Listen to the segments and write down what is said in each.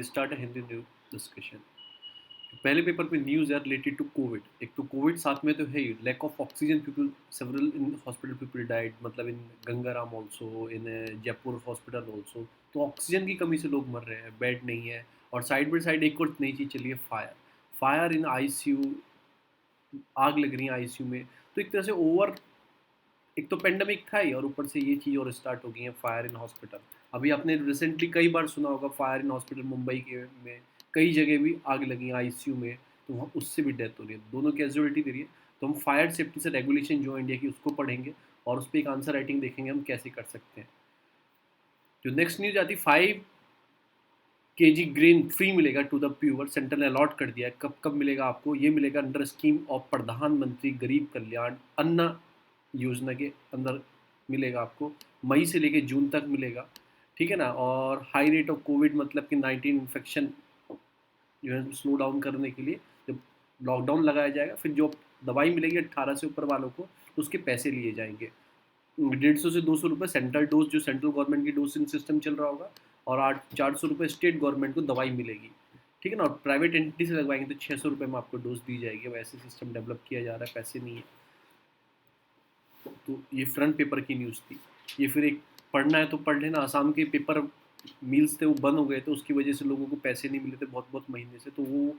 Start a Hindi news discussion. पहले paper पे news है रिलेटेड टू कोविड। एक तो कोविड साथ में तो है ही, lack of oxygen people several in hospital people died, मतलब in Gangaram also, in Jaipur hospital also. तो ऑक्सीजन की कमी से लोग मर रहे हैं, बेड नहीं है। और साइड बाई साइड एक और नई चीज़ चली है, फायर। फायर इन आईसीयू, आग लग रही है आईसीयू में। तो एक तरह से ओवर, एक तो पेंडेमिक था ही और ऊपर से ये चीज़ और स्टार्ट हो गई है, फायर इन हॉस्पिटल। अभी आपने रिसेंटली कई बार सुना होगा फायर इन हॉस्पिटल मुंबई के में, कई जगह भी आग लगी आईसीयू में। तो वहाँ उससे भी डेथ हो रही है, दोनों कैजुअलिटी दे रही है। तो हम फायर सेफ्टी से रेगुलेशन जो है इंडिया की, उसको पढ़ेंगे और उस पर एक आंसर राइटिंग देखेंगे हम कैसे कर सकते हैं। जो नेक्स्ट न्यूज आती, 5 kg ग्रेन फ्री मिलेगा टू द प्यूअर, सेंटर ने अलॉट कर दिया है। कब कब मिलेगा आपको? ये मिलेगा अंडर स्कीम ऑफ प्रधानमंत्री गरीब कल्याण अन्न योजना के अंदर मिलेगा आपको। मई से लेके जून तक मिलेगा, ठीक है ना। और हाई रेट ऑफ कोविड, मतलब कि 19 इन्फेक्शन जो है स्लो डाउन करने के लिए जब लॉकडाउन लगाया जाएगा, फिर जो दवाई मिलेगी 18 से ऊपर वालों को, उसके पैसे लिए जाएंगे। 150 से 200 रुपये सेंट्रल डोज, जो सेंट्रल गवर्नमेंट की डोजिंग सिस्टम चल रहा होगा, और 400 रुपये स्टेट गवर्नमेंट को दवाई मिलेगी, ठीक है ना। और प्राइवेट एंटिटी से लगवाएंगे तो 600 रुपये में आपको डोज दी जाएगी। वैसे सिस्टम डेवलप किया जा रहा है, पैसे नहीं है। तो ये फ्रंट पेपर की न्यूज़ थी। ये फिर एक पढ़ना है तो पढ़ लेना। आसाम के पेपर मील्स थे वो बंद हो गए, तो उसकी वजह से लोगों को पैसे नहीं मिले थे बहुत बहुत महीने से। तो वो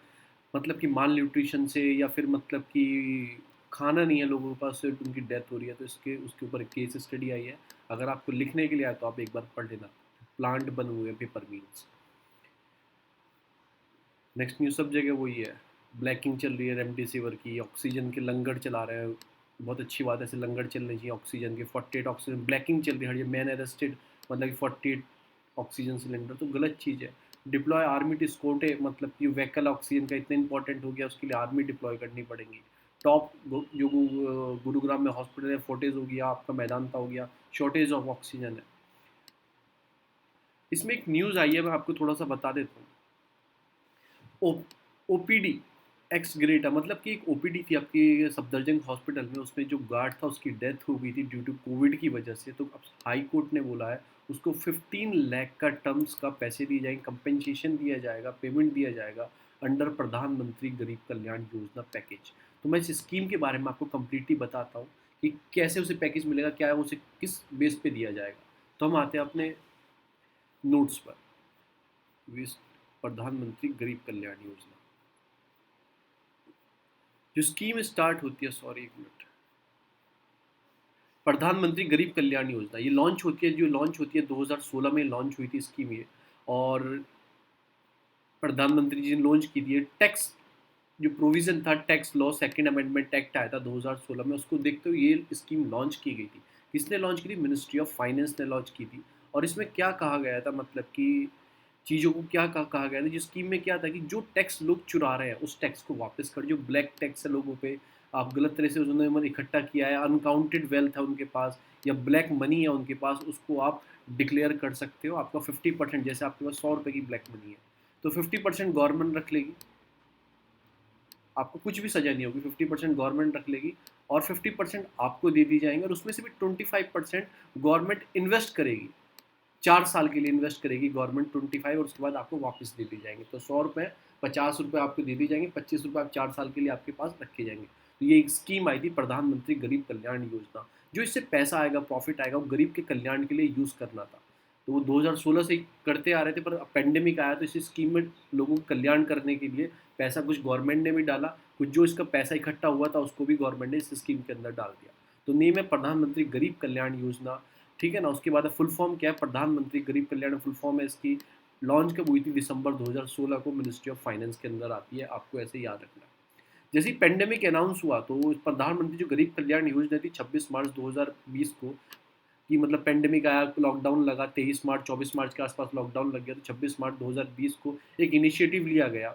मतलब कि माल न्यूट्रिशन से, या फिर मतलब कि खाना नहीं है लोगों के पास, से उनकी डेथ हो रही है। तो इसके उसके ऊपर एक केस स्टडी आई है। अगर आपको लिखने के लिए आया तो आप एक बार पढ़ लेना। प्लांट बने हुए हैं पेपर मील्स। नेक्स्ट न्यूज़ सब जगह वही है, ब्लैकिंग चल रही है रेमडेसिविर की, ऑक्सीजन के लंगर चला रहे हैं। बहुत अच्छी बात है, ऐसे लंगर चलने चाहिए ऑक्सीजन के। 48 ऑक्सीजन ब्लैकिंग चल रही है, हर जगह मैन अरेस्टेड, मतलब कि 48 ऑक्सीजन सिलेंडर, तो गलत चीज़ है। डिप्लॉय आर्मी टू स्कोटे, मतलब कि व्हीकल ऑक्सीजन का इतना इंपॉर्टेंट हो गया, उसके लिए आर्मी डिप्लॉय करनी पड़ेगी। टॉप जो गुरुग्राम में हॉस्पिटल है, फोर्टेज हो गया, आपका मैदानता हो गया, शॉर्टेज ऑफ ऑक्सीजन है। इसमें एक न्यूज़ आई है, मैं आपको थोड़ा सा बता देता हूँ। ओपीडी एक्स ग्रेटा, मतलब कि एक ओपीडी थी आपकी सफदरजंग हॉस्पिटल में, उसमें जो गार्ड था उसकी डेथ हो गई थी ड्यू टू कोविड की वजह से। तो अब हाई कोर्ट ने बोला है उसको 15 लाख का टर्म्स का पैसे दिए जाएंगे, कंपेंसेशन दिया जाएगा, पेमेंट दिया जाएगा अंडर प्रधानमंत्री गरीब कल्याण योजना पैकेज। तो मैं इस स्कीम के बारे में आपको कम्प्लीटली बताता हूँ कि कैसे उसे पैकेज मिलेगा, क्या है उसे किस बेस पे दिया जाएगा। तो हम आते हैं अपने नोट्स पर। प्रधानमंत्री गरीब कल्याण योजना, जो स्कीम स्टार्ट होती है, सॉरी एक मिनट, प्रधानमंत्री गरीब कल्याण योजना ये लॉन्च होती है, जो लॉन्च होती है 2016 में लॉन्च हुई थी स्कीम ये। और प्रधानमंत्री जी ने लॉन्च की थी। टैक्स जो प्रोविजन था, tax law second amendment act आया था 2016 में, उसको देखते हुए ये स्कीम लॉन्च की गई थी। किसने लॉन्च की थी? मिनिस्ट्री ऑफ फाइनेंस ने लॉन्च की थी। और इसमें क्या कहा गया था, मतलब कि चीज़ों को क्या कहा गया था, जिस स्कीम में क्या था कि जो टैक्स लोग चुरा रहे हैं उस टैक्स को वापस कर, जो ब्लैक टैक्स है लोगों पे, आप गलत तरह से उन्होंने इकट्ठा किया है, अनकाउंटेड वेल्थ है उनके पास, या ब्लैक मनी है उनके पास, उसको आप डिक्लेयर कर सकते हो। आपका 50%, जैसे आपके पास 100 रुपये की ब्लैक मनी है तो 50% गवर्नमेंट रख लेगी, आपको कुछ भी सजा नहीं होगी। 50% गवर्नमेंट रख लेगी और 50% आपको दे दी जाएंगे, और उसमें से भी 25% गवर्नमेंट इन्वेस्ट करेगी। 4 साल के लिए इन्वेस्ट करेगी गवर्नमेंट 25, और उसके बाद आपको वापस दे दी जाएंगे। तो 100 रुपये, 50 रुपये आपको दे दी जाएंगे, 25 रुपये आप 4 साल के लिए आपके पास रखे जाएंगे। तो ये एक स्कीम आई थी प्रधानमंत्री गरीब कल्याण योजना। जो इससे पैसा आएगा, प्रॉफिट आएगा, वो गरीब के कल्याण के लिए यूज़ करना था। तो वो 2016 से करते आ रहे थे, पर पेंडेमिक आया तो इस स्कीम में लोगों को कल्याण करने के लिए पैसा कुछ गवर्नमेंट ने भी डाला, कुछ जो इसका पैसा इकट्ठा हुआ था उसको भी गवर्नमेंट ने इस स्कीम के अंदर डाल दिया। तो नेम है प्रधानमंत्री गरीब कल्याण योजना, ठीक है ना। उसके बाद फुल फॉर्म क्या है? प्रधानमंत्री गरीब कल्याण फुल फॉर्म है इसकी। लॉन्च कब हुई थी? दिसंबर 2016 को, मिनिस्ट्री ऑफ फाइनेंस के अंदर आती है, आपको ऐसे याद रखना है। जैसे ही पेंडेमिक अनाउंस हुआ तो प्रधानमंत्री जो गरीब कल्याण योजना थी 26 मार्च 2020 को, कि मतलब पेंडेमिक आया, लॉकडाउन लगा 23 मार्च 24 मार्च के आसपास लॉकडाउन लग गया, तो 26 मार्च 2020 को एक इनिशिएटिव लिया गया।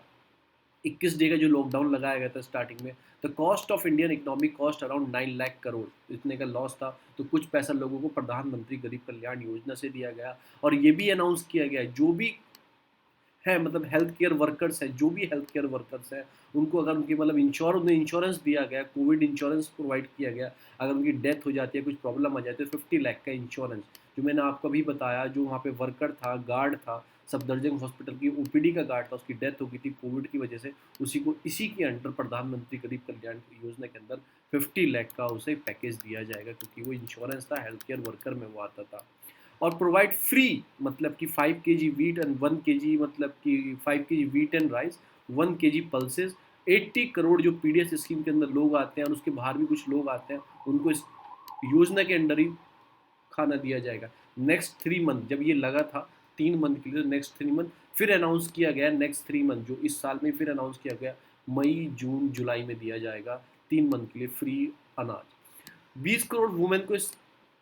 21 डे का जो लॉकडाउन लगाया गया था स्टार्टिंग में, the cost of Indian economic cost around 9 lakh crore, इतने का लॉस था। तो कुछ पैसा लोगों को प्रधानमंत्री गरीब कल्याण योजना से दिया गया। और ये भी अनाउंस किया गया जो भी है, मतलब हेल्थ केयर वर्कर्स हैं, जो भी हेल्थ केयर वर्कर्स हैं, उनको अगर उनकी मतलब उन्हें इंश्योरेंस दिया गया, कोविड इंश्योरेंस प्रोवाइड किया गया। अगर उनकी डेथ हो जाती है, कुछ प्रॉब्लम आ जाती है, तो 50 लाख का इंश्योरेंस। जो मैंने आपको अभी बताया, जो वहाँ पे वर्कर था, गार्ड था, सफदरजंग हॉस्पिटल की ओपीडी का गार्ड था, उसकी डेथ हो गई थी कोविड की वजह से। उसी को इसी के अंडर प्रधानमंत्री गरीब कल्याण योजना के अंदर 50 लाख का उसे पैकेज दिया जाएगा, क्योंकि वो इंश्योरेंस था, हेल्थ केयर वर्कर में वो आता था। और प्रोवाइड फ्री, मतलब कि 5 केजी व्हीट एंड 1 केजी, मतलब कि 5 KG wheat and rice, 1 KG pulses. 80 crore जो पीडीएस स्कीम के अंदर लोग आते हैं और उसके बाहर भी कुछ लोग आते हैं, उनको इस योजना के अंडर ही खाना दिया जाएगा। नेक्स्ट 3 मंथ जब ये लगा था 3 मंथ के लिए, तो नेक्स्ट 3 मंथ फिर अनाउंस किया गया, नेक्स्ट 3 मंथ जो इस साल में फिर अनाउंस किया गया, मई जून जुलाई में दिया जाएगा 3 मंथ के लिए फ्री अनाज। 20 करोड़ वुमेन को इस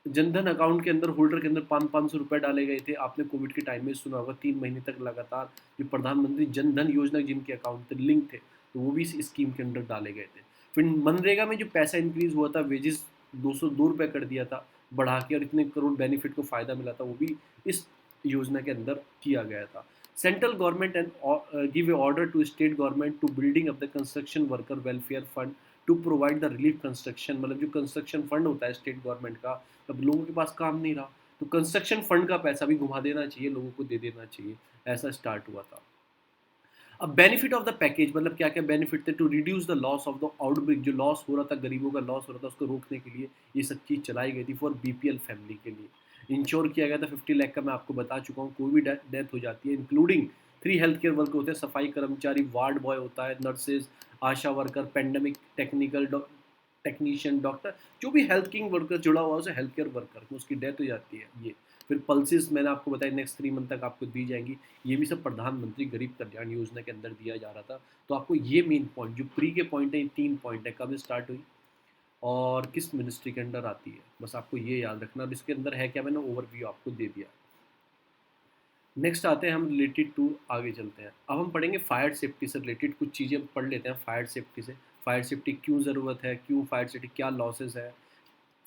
जनधन अकाउंट के अंदर, होल्डर के अंदर 500-500 रुपए डाले गए थे। आपने कोविड के टाइम में सुना होगा, 3 महीने तक लगातार जो प्रधानमंत्री जनधन योजना जिनके अकाउंट थे लिंक थे, तो वो भी इस स्कीम के अंदर डाले गए थे। फिर मनरेगा में जो पैसा इंक्रीज हुआ था, वेजेस 202 रुपये कर दिया था बढ़ा के, और इतने करोड़ बेनिफिट को फ़ायदा मिला था, वो भी इस योजना के अंदर किया गया था। Central government and give a order to state government to building of the construction worker welfare fund to provide the relief construction, मतलब जो कंस्ट्रक्शन फंड होता है स्टेट गवर्नमेंट का, अब लोगों के पास काम नहीं रहा, तो कंस्ट्रक्शन फंड का पैसा भी घुमा देना चाहिए, लोगों को दे देना चाहिए, ऐसा स्टार्ट हुआ था। अब बेनिफिट ऑफ द पैकेज, मतलब क्या क्या बेनिफिट थे, to reduce the loss of the outbreak, जो लॉस हो रहा था, गरीबों का लॉस हो रहा था, उसको रोकने के लिए ये सब चीज़ चलाई गई थी फॉर बीपीएल फैमिली के लिए। इंश्योर किया गया था 50 लाख का, मैं आपको बता चुका हूँ, कोई भी डेथ हो जाती है, इंक्लूडिंग 3 हेल्थ केयर वर्कर होते हैं, सफाई कर्मचारी, वार्ड बॉय होता है, nurses, ASHA worker, pandemic technical technician, doctor, जो भी हेल्थ केयर वर्कर जुड़ा हुआ है उसे हेल्थ केयर वर्कर में उसकी डेथ हो जाती है ये। फिर पल्सेस मैंने आपको बताया नेक्स्ट 3 मंथ तक आपको दी जाएंगी, ये भी सब प्रधानमंत्री गरीब कल्याण योजना के अंदर दिया जा रहा था। तो आपको ये मेन पॉइंट, जो प्री के पॉइंट है, 3 पॉइंट है, कब स्टार्ट हुई और किस मिनिस्ट्री के अंडर आती है, बस आपको ये याद रखना। अब इसके अंदर है क्या, मैंने ओवरव्यू आपको दे दिया। नेक्स्ट आते हैं हम रिलेटेड टू, आगे चलते हैं। अब हम पढ़ेंगे फायर सेफ्टी से रिलेटेड कुछ चीज़ें पढ़ लेते हैं फायर सेफ्टी से। फायर सेफ्टी क्यों ज़रूरत है, क्यों फायर सेफ्टी, क्या लॉसेस है,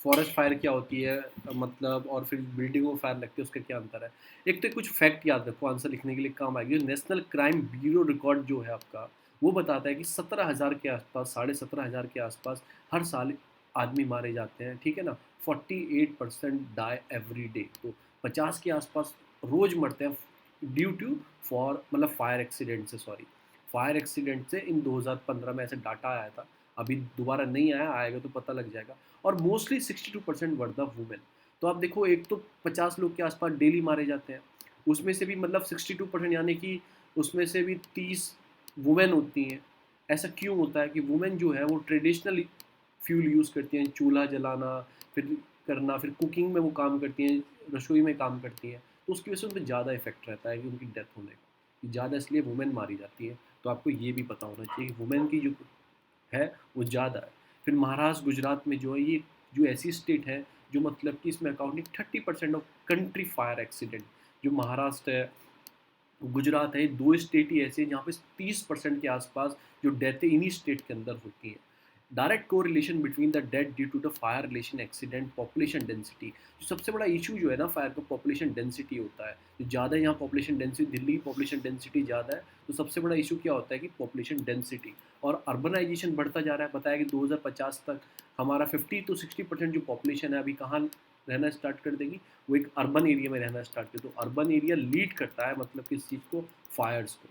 फॉरेस्ट फायर क्या होती है, मतलब, और फिर बिल्डिंगों में फायर लगती है उसका क्या अंतर है। एक तो कुछ फैक्ट याद रखो, आंसर लिखने के लिए काम आएगी। नेशनल क्राइम ब्यूरो रिकॉर्ड जो है आपका, वो बताता है कि 17,000 के आसपास, 17,500 के आसपास हर साल आदमी मारे जाते हैं, ठीक है ना। 48% डाई एवरी डे, तो 50 के आसपास रोज मरते हैं ड्यू टू फॉर, मतलब फायर एक्सीडेंट से, सॉरी, फायर एक्सीडेंट से। इन 2015 में ऐसे डाटा आया था, अभी दोबारा नहीं आया, आएगा तो पता लग जाएगा। और मोस्टली 62% वर द वुमेन। तो आप देखो, एक तो 50 लोग के आसपास डेली मारे जाते हैं, उसमें से भी मतलब 62%, यानी कि उसमें से भी 30 वुमेन होती हैं। ऐसा क्यों होता है कि वुमेन जो है वो ट्रेडिशनल फ्यूल यूज़ करती हैं, चूल्हा जलाना, फिर करना, फिर कुकिंग में वो काम करती हैं, रसोई में काम करती हैं, तो उसकी वजह से उन पर ज़्यादा इफेक्ट रहता है कि उनकी डेथ होने का ज़्यादा, इसलिए वुमेन मारी जाती है। तो आपको ये भी पता होना चाहिए कि वुमेन की जो है वो ज़्यादा है। फिर महाराष्ट्र गुजरात में जो है, ये जो ऐसी स्टेट है जो, मतलब कि इसमें accounting 30% of country fire accident, जो महाराष्ट्र है, गुजरात है, ये दो स्टेट ही ऐसे हैं जहाँ पे 30% के आसपास जो डेथ है इन्हीं स्टेट के अंदर होती हैं। डायरेक्ट को relation between the death due to the fire relation accident population density, जो सबसे बड़ा इशू जो है ना फायर का, पॉपुलेशन डेंसिटी होता है। जो ज़्यादा यहाँ पॉपुलेशन डेंसिटी, दिल्ली की पॉपुलेशन डेंसिटी ज़्यादा है, तो सबसे बड़ा इशू क्या होता है कि पॉपुलेशन डेंसिटी। और अर्बनाइजेशन बढ़ता जा रहा है, बताया कि 2050 तक हमारा 50 to 60% जो पॉपुलेशन है अभी कहाँ रहना स्टार्ट कर देगी, वो एक अर्बन एरिया में रहना स्टार्ट कर। तो अर्बन एरिया लीड करता है, मतलब किस चीज़ को, फायर्स को।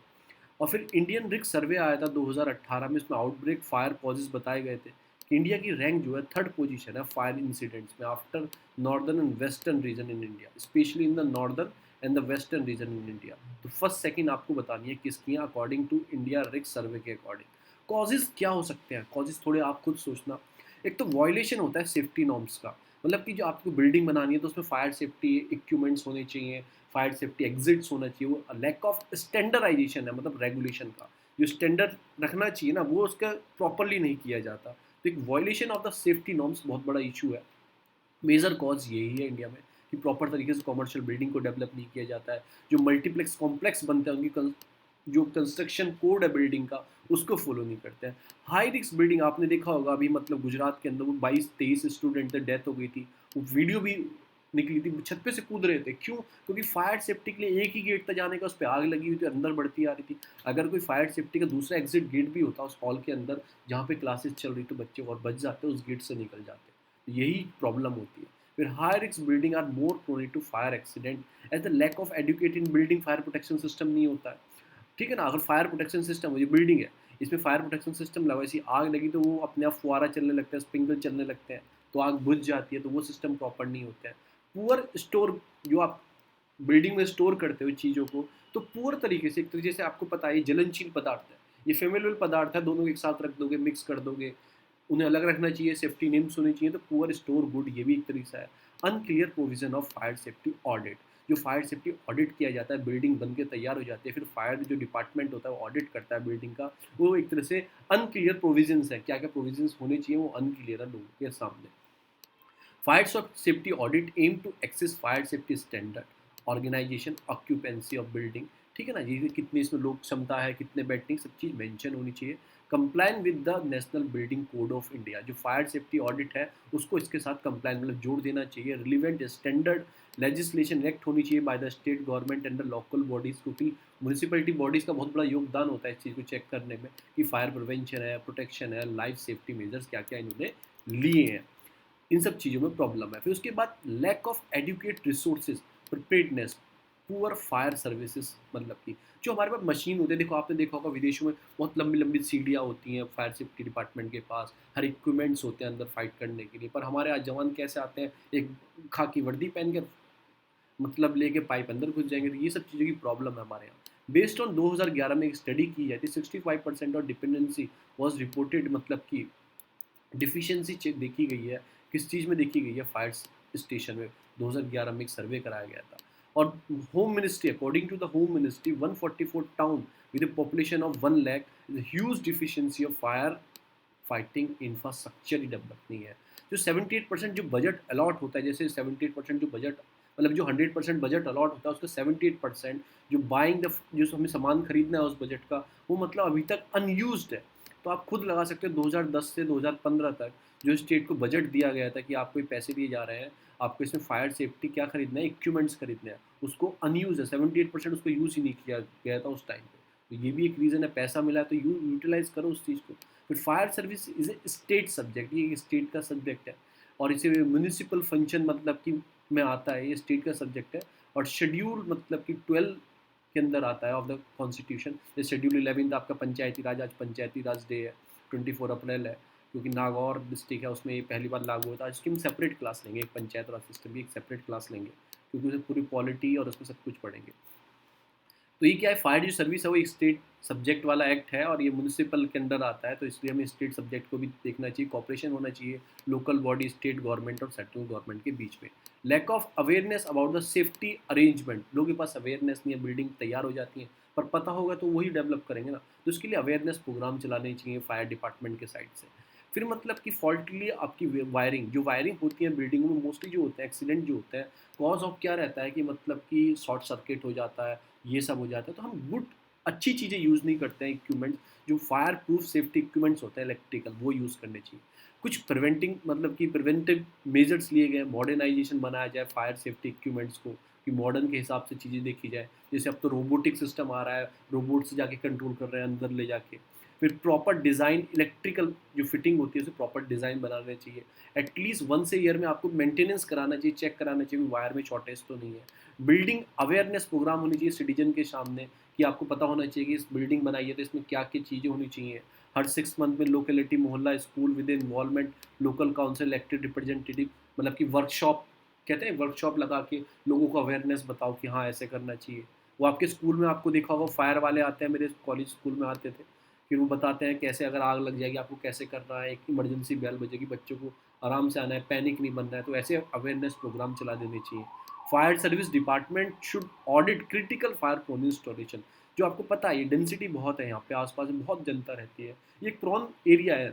और फिर इंडियन रिस्क सर्वे आया था 2018 में, इसमें आउटब्रेक फायर कॉजेज बताए गए थे कि इंडिया की रैंक जो है 3rd पोजीशन है फायर इंसिडेंट्स में, after northern and western region in India, specially in the northern and the western region in India. तो फर्स्ट सेकंड आपको बतानी है किसकी है, अकॉर्डिंग टू इंडिया रिस्क सर्वे के अकॉर्डिंग। कॉजेज क्या हो सकते हैं, कॉजेज थोड़े आप खुद सोचना। एक तो वायलेशन होता है सेफ्टी नॉर्म्स का, मतलब कि जो आपको बिल्डिंग बनानी है तो उसमें फायर सेफ्टी इक्विपमेंट्स होने चाहिए, फायर सेफ्टी एग्जिट्स होना चाहिए। वो लैक ऑफ स्टैंडर्डाइजेशन है, मतलब रेगुलेशन का जो स्टैंडर्ड रखना चाहिए ना, वो उसका प्रॉपरली नहीं किया जाता। तो एक violation of the safety norms बहुत बड़ा इशू है। मेजर कॉज यही है इंडिया में कि प्रॉपर तरीके से कमर्शियल बिल्डिंग को डेवलप नहीं किया जाता है। जो मल्टीप्लेक्स कॉम्प्लेक्स बनते हैं उनकी जो कंस्ट्रक्शन कोड है बिल्डिंग का, उसको फॉलो नहीं करते हैं। हाई रिस्क बिल्डिंग आपने देखा होगा, अभी मतलब गुजरात के अंदर वो 22-23 स्टूडेंट थे, डेथ हो गई थी, वो वीडियो भी निकली थी, छत पे से कूद रहे थे, क्यों? क्योंकि फायर सेफ्टी के लिए एक ही गेट था जाने का, उस पर आग लगी हुई थी, अंदर बढ़ती आ रही थी। अगर कोई फायर सेफ्टी का दूसरा एग्जिट गेट भी होता उस हॉल के अंदर जहाँ पे क्लासेस चल रही, तो बच्चे और बच जाते, उस गेट से निकल जाते। यही प्रॉब्लम होती है। फिर high risk building are more prone to fire accident as the lack of adequate in building fire protection system नहीं होता है। ठीक है ना, अगर फायर प्रोटेक्शन सिस्टम हो, ये बिल्डिंग है, इसमें फायर प्रोटेक्शन सिस्टम लगा, ऐसी आग लगी तो वो अपने आप फुहारा चलने लगता है, स्प्रिंकल चलने लगते हैं, तो आग बुझ जाती है, तो वो सिस्टम प्रॉपर नहीं होता है। पुअर स्टोर, जो आप बिल्डिंग में स्टोर करते हो चीज़ों को, तो पुअर तरीके से, एक तरीके से आपको पता है ये जलनशील पदार्थ है, ये फेमेबल पदार्थ है, दोनों एक साथ रख दोगे, मिक्स कर दोगे, उन्हें अलग रखना चाहिए, सेफ्टी नेम्स होने चाहिए, तो पुअर स्टोर गुड, ये भी एक तरीका है। Unclear provision of fire safety audit, जो फायर सेफ्टी ऑडिट किया जाता है, बिल्डिंग बन के तैयार हो जाती है, फिर फायर जो डिपार्टमेंट होता है वो ऑडिट करता है बिल्डिंग का, वो एक तरह से अनक्लियर प्रोविजंस है, क्या क्या प्रोविजंस होने चाहिए वो अनक्लियर है लोगों के सामने। Fire safety audit aim to assess fire safety standard, organisation, occupancy of building, ठीक है ना, ये कितनी इसमें लोग क्षमता है, कितने बैठने, सब चीज़ मेंशन होनी चाहिए। Compliant with the national building code of India, जो फायर सेफ्टी ऑडिट है उसको इसके साथ कंप्लाइन मतलब जोड़ देना चाहिए। रिलीवेंट स्टैंडर्ड लेजिस्लेशन एक्ट होनी चाहिए by the state government and the local bodies, क्योंकि म्यूनसिपैलिटी बॉडीज़ का बहुत बड़ा योगदान होता है इस चीज़ को चेक करने में कि फायर प्रिवेंशन है, प्रोटेक्शन है, लाइफ सेफ्टी मेजर्स क्या क्या इन्होंने लिए हैं, इन सब चीज़ों में प्रॉब्लम है। फिर उसके बाद lack of adequate resources, preparedness, poor fire services, मतलब कि जो हमारे पास मशीन होते हैं, देखो आपने देखा होगा विदेशों में बहुत लंबी लंबी सीढ़ियाँ होती हैं फायर सेफ्टी डिपार्टमेंट के पास, हर इक्विपमेंट्स होते हैं अंदर फाइट करने के लिए, पर हमारे यहाँ जवान कैसे आते हैं, एक खाकी वर्दी पहन के मतलब लेके पाइप अंदर घुस जाएंगे, तो ये सब चीज़ों की प्रॉब्लम है हमारे यहाँ। बेस्ड ऑन 2011 में एक स्टडी की जाती है, 65% और डिपेंडेंसी वॉज रिपोर्टेड, मतलब कि डिफिशियंसी चेक देखी गई है, किस चीज़ में देखी गई है, फायर स्टेशन में 2011 में एक सर्वे कराया गया था। और home ministry, according to the home ministry, 144 town with a population of 1 lakh is huge deficiency of fire fighting infrastructure ही डेवलप नहीं है। जो 78% जो बजट अलॉट होता है, जैसे 78% जो बजट, मतलब जो 100% बजट अलॉट होता है उसका 78% जो बाइंग द, जो हमें सामान खरीदना है उस बजट का, वो मतलब अभी तक अनयूज्ड है। तो आप खुद लगा सकते हो 2010 से 2015 तक जो स्टेट को बजट दिया गया था कि आपको ये पैसे दिए जा रहे हैं, आपको इसमें फायर सेफ्टी क्या खरीदना है, इक्विपमेंट्स खरीदने हैं, उसको अनयूज है, 78% उसको यूज़ ही नहीं किया गया था उस टाइम पे। तो ये भी एक रीज़न है, पैसा मिला है तो यूटिलाइज करो उस चीज़ को। फिर fire service is a state subject, ये एक स्टेट का सब्जेक्ट है, और इसे म्यूनिसिपल फंक्शन मतलब कि में आता है, ये स्टेट का सब्जेक्ट है। और शेड्यूल मतलब कि 12 के अंदर आता है ऑफ द कॉन्स्टिट्यूशन। ये शेड्यूल 11 आपका पंचायती राज, आज पंचायती राज डे है, 24 अप्रैल है, क्योंकि नागौर डिस्ट्रिक्ट है उसमें ये पहली बार लागू होता है। इसकी हम सेपरेट क्लास लेंगे, एक पंचायत राज सिस्टम की एक सेपरेट क्लास लेंगे, क्योंकि उसे पूरी पॉलिटी और उसमें सब कुछ पढ़ेंगे। तो ये क्या है, फायर जो सर्विस है वो एक स्टेट सब्जेक्ट वाला एक्ट है, और ये म्यूनिसिपल के अंडर आता है, तो इसलिए हमें स्टेट सब्जेक्ट को भी देखना चाहिए, कॉपरेशन होना चाहिए लोकल बॉडी, स्टेट गवर्नमेंट और सेंट्रल गवर्नमेंट के बीच में। Lack of awareness about the safety arrangement, लोगों के पास अवेयरनेस नहीं है, बिल्डिंग तैयार हो जाती है, पर पता होगा तो वही डेवलप करेंगे ना, तो इसके लिए अवेयरनेस प्रोग्राम चलाने चाहिए फायर डिपार्टमेंट के साइड से। फिर मतलब कि फॉल्टली आपकी वायरिंग, जो वायरिंग होती है बिल्डिंगों में मोस्टली जो होते हैं एक्सीडेंट जो होते हैं, कॉज ऑफ क्या रहता है कि मतलब कि शॉर्ट सर्किट हो जाता है, ये सब हो जाता है, तो हम गुड अच्छी चीज़ें यूज़ नहीं करते हैं, इक्विपमेंट्स जो फायर प्रूफ सेफ्टी इक्विपमेंट्स होते हैं इलेक्ट्रिकल, वो यूज़ करने चाहिए। कुछ प्रिवेंटिंग मतलब कि प्रिवेंटिव मेजर्स लिए गए, मॉडर्नाइजेशन बनाया जाए फायर सेफ्टी इक्विपमेंट्स को, कि मॉडर्न के हिसाब से चीज़ें देखी जाए। जैसे अब तो रोबोटिक सिस्टम आ रहा है, रोबोट से जाके कंट्रोल कर रहे हैं अंदर ले जाके। फिर प्रॉपर डिज़ाइन, इलेक्ट्रिकल जो फिटिंग होती है उसे प्रॉपर डिज़ाइन बनाने चाहिए। एटलीस्ट वंस ए ईयर में आपको मेंटेनेंस कराना चाहिए, चेक कराना चाहिए वायर में शॉर्टेज तो नहीं है। बिल्डिंग अवेयरनेस प्रोग्राम होनी चाहिए सिटीजन के सामने, कि आपको पता होना चाहिए कि इस बिल्डिंग बनाई है तो इसमें क्या क्या चीज़ें होनी चाहिए। हर 6 मंथ में लोकेलिटी, मोहल्ला, school with involvement local council, elected representative, मतलब कि वर्कशॉप, कहते हैं वर्कशॉप लगा के लोगों को अवेयरनेस बताओ कि हाँ ऐसे करना चाहिए। वो आपके स्कूल में आपको देखा होगा, फायर वाले आते हैं, मेरे कॉलेज स्कूल में आते थे, फिर वो बताते हैं कैसे अगर आग लग जाएगी आपको कैसे करना है, एक इमरजेंसी बेल बजेगी, बच्चों को आराम से आना है, पैनिक नहीं बनना है, तो ऐसे अवेयरनेस प्रोग्राम चला देने चाहिए। Fire service department should audit critical fire prone installation, जो आपको पता है ये डेंसिटी बहुत है यहाँ पे, आसपास में बहुत जनता रहती है, ये एक प्रोन एरिया है,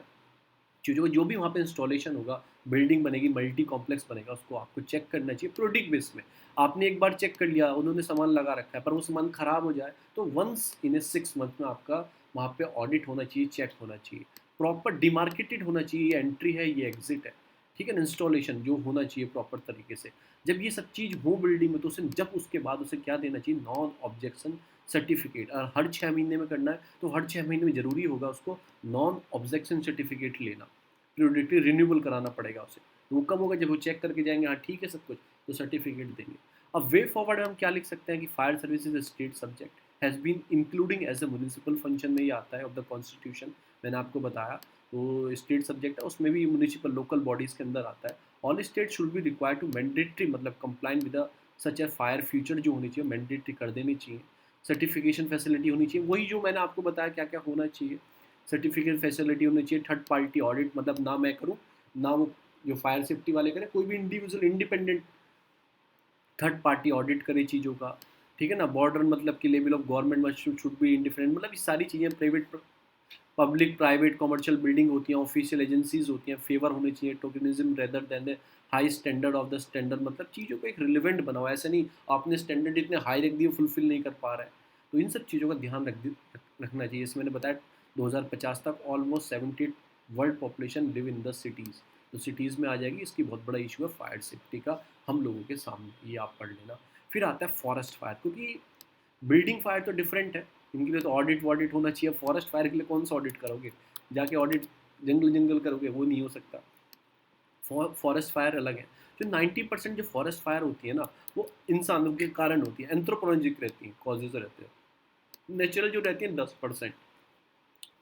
चीज़ों जो भी वहाँ पे इंस्टॉलेशन होगा, बिल्डिंग बनेगी, मल्टी कॉम्प्लेक्स बनेगा, उसको आपको चेक करना चाहिए प्रोडक्ट बेस में। आपने एक बार चेक कर लिया, उन्होंने सामान लगा रखा है, पर वो सामान खराब हो जाए तो वंस इन ए 6 मंथ में आपका वहाँ पे ऑडिट होना चाहिए, चेक होना चाहिए, प्रॉपर डिमार्केटेड होना चाहिए, ये एंट्री है, ये एग्जिट है, ठीक है ना, इंस्टॉलेशन जो होना चाहिए प्रॉपर तरीके से। जब ये सब चीज़ हो बिल्डिंग में, तो उसे जब उसके बाद उसे क्या देना चाहिए, नॉन ऑब्जेक्शन सर्टिफिकेट, और हर 6 महीने में करना है तो हर 6 महीने में ज़रूरी होगा उसको नॉन ऑब्जेक्शन सर्टिफिकेट लेना, पीरियडिकली रिन्यूअल कराना पड़ेगा उसे। तो वो कब होगा जब वो चेक करके जाएंगे हाँ ठीक है सब कुछ, तो सर्टिफिकेट देंगे। अब वे फॉरवर्ड हम क्या लिख सकते हैं कि fire service is state subject has been including as a municipal function में ही आता है ऑफ द कॉन्स्टिट्यूशन। मैंने आपको बताया तो स्टेट सब्जेक्ट है, उसमें भी म्यूनिसिपल लोकल बॉडीज़ के अंदर आता है। All state should be required to mandatory मतलब compliant with such a fire future जो होनी चाहिए मैंडेटरी कर देनी चाहिए। सर्टिफिकेशन फैसिलिटी होनी चाहिए, वही जो मैंने आपको बताया क्या क्या होना चाहिए। सर्टिफिकेट फैसिलिटी होनी चाहिए, थर्ड पार्टी ऑडिट मतलब ना मैं करूँ ना वो जो फायर सेफ्टी वाले करें, कोई भी individual independent third party audit करे चीज़ों का, ठीक है ना। बॉर्डर मतलब कि level of government should be indifferent, मतलब ये सारी चीज़ें private public private commercial building होती हैं, ऑफिशियल एजेंसीज होती हैं, फेवर होनी चाहिए tokenism rather than the high standard of the standard, मतलब चीज़ों को एक रिलेवेंट बनाओ, ऐसा नहीं आपने स्टैंडर्ड इतने हाई रख दिए फुलफिल नहीं कर पा रहा है। तो इन सब चीज़ों का ध्यान रखना चाहिए। इसमें मैंने बताया 2050 तक almost 70 world population live in the cities, तो सिटीज़ में आ जाएगी। इसकी बहुत बड़ा इशू है फायर सेफ्टी का हम लोगों के सामने, ये आप पढ़ लेना। फिर आता है फॉरेस्ट फायर, क्योंकि बिल्डिंग फायर तो डिफरेंट है, इनके लिए तो ऑडिट वॉडिट होना चाहिए। फॉरेस्ट फायर के लिए कौन सा ऑडिट करोगे, जाके ऑडिट जंगल जंगल करोगे, वो नहीं हो सकता। फॉरेस्ट फायर अलग है। जो 90% जो फॉरेस्ट फायर होती है ना, वो इंसानों के कारण होती है, एंथ्रोपोलॉजिक रहती है, कॉजेज रहते हैं। नेचुरल जो रहती है 10%।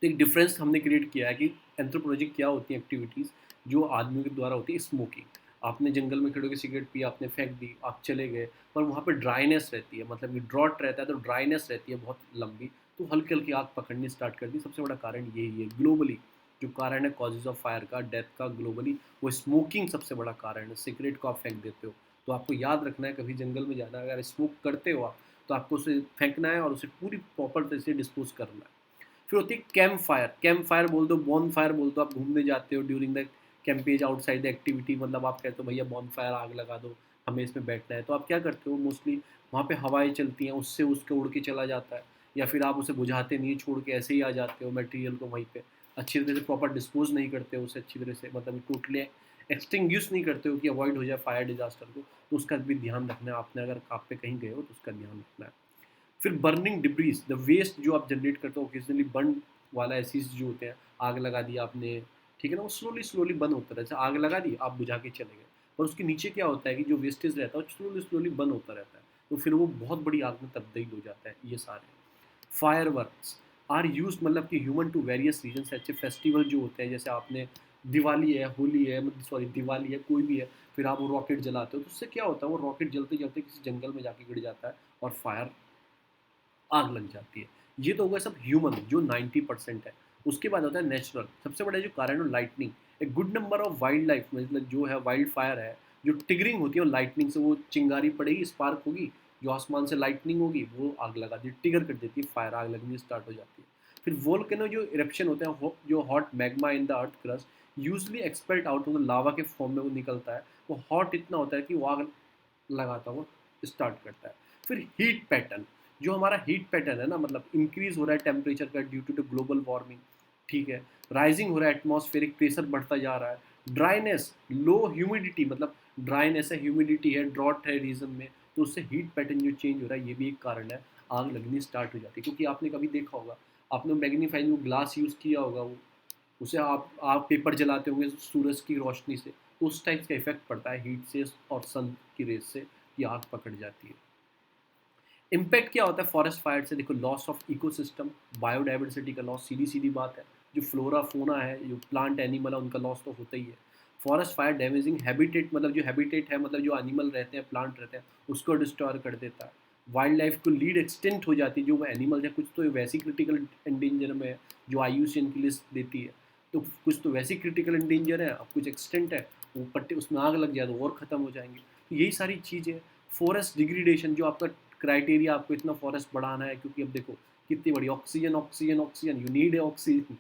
तो एक डिफरेंस हमने क्रिएट किया है कि एंथ्रोपोलॉजिक क्या होती है एक्टिविटीज़ जो आदमियों के द्वारा होती है। स्मोकिंग, आपने जंगल में खड़े होकर सिगरेट पी, आपने फेंक दी, आप चले गए, पर वहाँ पे ड्राइनेस रहती है, मतलब कि ड्रॉट रहता है तो ड्राइनेस रहती है बहुत लंबी, तो हल्की हल्की आग पकड़नी स्टार्ट कर दी। सबसे बड़ा कारण यही है ग्लोबली, जो कारण है कॉजेज ऑफ फायर का, डेथ का ग्लोबली, वो स्मोकिंग सबसे बड़ा कारण है। सिगरेट को आप फेंक देते हो, तो आपको याद रखना है कभी जंगल में जाना है, अगर स्मोक करते हो आप, तो आपको उसे फेंकना है और उसे पूरी प्रॉपर तरह से डिस्पोज करना है। फिर होती है कैंप फायर, कैंप फायर बोल दो, बॉन फायर बोल दो, आप घूमने जाते हो during the campaigns outside the activity, मतलब आप कहते हो भैया बॉन फायर आग लगा दो, हमें इसमें बैठना है, तो आप क्या करते हो मोस्टली वहाँ पे हवाएं चलती हैं, उससे उसके उड़ के चला जाता है, या फिर आप उसे बुझाते नहीं, छोड़ के ऐसे ही आ जाते हो मटेरियल को वहीं पे, अच्छी तरह से प्रॉपर डिस्पोज नहीं करते हो उसे अच्छी तरह से, मतलब टोटली एक्सटिंग्यूश नहीं करते हो कि अवॉइड हो जाए फायर डिजास्टर को, तो उसका भी ध्यान रखना है आपने, अगर आप पे कहीं गए हो तो उसका ध्यान रखना है। फिर बर्निंग डिब्रीज, द वेस्ट जो आप जनरेट करते हो ओकेजनली बर्न वाला एसिड्स जो होते हैं, आग लगा दिया आपने, ठीक है ना, वो स्लोली स्लोली बर्न होता रहता है। आग लगा दी, आप बुझा के चले गए, और उसके नीचे क्या होता है कि जो वेस्टेज रहता है वो स्लोली स्लोली बर्न होता रहता है, तो फिर वो बहुत बड़ी आग में तब्दील हो जाता है। ये सारे फायर वर्क्स आर यूज, मतलब कि ह्यूमन टू वेरियस रीजन, अच्छे फेस्टिवल जो होते हैं, जैसे आपने दिवाली है, होली है, मतलब सॉरी दिवाली है, कोई भी है, फिर आप वो रॉकेट जलाते हो, तो उससे क्या होता है, वो रॉकेट जलते जलते किसी जंगल में जाके गिर जाता है और फायर आग लग जाती है। ये तो होगा सब ह्यूमन जो 90% है। उसके बाद होता है नेचुरल, सबसे बड़ा जो कारण है लाइटनिंग। एक good number of wild life, मतलब जो है वाइल्ड फायर है, जो टिगरिंग होती है वो लाइटनिंग से, वो चिंगारी पड़ेगी, स्पार्क होगी, जो आसमान से लाइटनिंग होगी वो आग लगा दी, ट्रिगर कर देती है, फायर आग लगनी स्टार्ट हो जाती है। फिर वोल्केनो जो इरप्शन होते हैं, जो hot magma in the earth crust usually expelled out of the lava के फॉर्म में वो निकलता है, वो हॉट इतना होता है कि वो आग लगाता हुआ स्टार्ट करता है। फिर हीट पैटर्न, जो हमारा हीट पैटर्न है ना, मतलब इंक्रीज हो रहा है टेम्परेचर का due to the global warming, ठीक है, राइजिंग हो रहा है, एटमॉस्फेरिक प्रेशर बढ़ता जा रहा है, ड्राइनेस, लो ह्यूमिडिटी, मतलब ड्राइनेस है, ह्यूमिडिटी है, ड्रॉट है रीजन में, तो उससे हीट पैटर्न जो चेंज हो रहा है, ये भी एक कारण है, आग लगनी स्टार्ट हो जाती है। क्योंकि आपने कभी देखा होगा, आपने मैग्नीफाइंग ग्लास यूज़ किया होगा, वो उसे आप पेपर जलाते होंगे सूरज की रोशनी से, तो उस टाइप का इफेक्ट पड़ता है हीट से और सन की रेस से, कि आग पकड़ जाती है। इम्पैक्ट क्या होता है फॉरेस्ट फायर से, देखो लॉस ऑफ इकोसिस्टम, बायोडाइवर्सिटी का लॉस, सीधी सीधी बात है, जो फ्लोरा फोना है, जो प्लांट एनिमल है, उनका लॉस तो होता ही है। फॉरेस्ट फायर डैमेजिंग हैबिटेट, मतलब जो हैबिटेट है, मतलब जो एनिमल रहते हैं, प्लांट रहते हैं, उसको डिस्ट्रॉय कर देता है। वाइल्ड लाइफ को लीड एक्सटेंट हो जाती है, जो वो एनिमल है, कुछ तो वैसी क्रिटिकल एंडेंजर में है जो IUCN की लिस्ट देती है, तो कुछ तो वैसी क्रिटिकल एंडेंजर है, अब कुछ एक्सटेंट है, वो पट्टे उसमें आग लग जाए तो और ख़त्म हो जाएंगे। तो यही सारी चीज़ें। फॉरेस्ट डिग्रेडेशन, जो आपका क्राइटेरिया, आपको इतना फॉरेस्ट बढ़ाना है, क्योंकि अब देखो कितनी बड़ी oxygen oxygen oxygen, you need है ऑक्सीजन,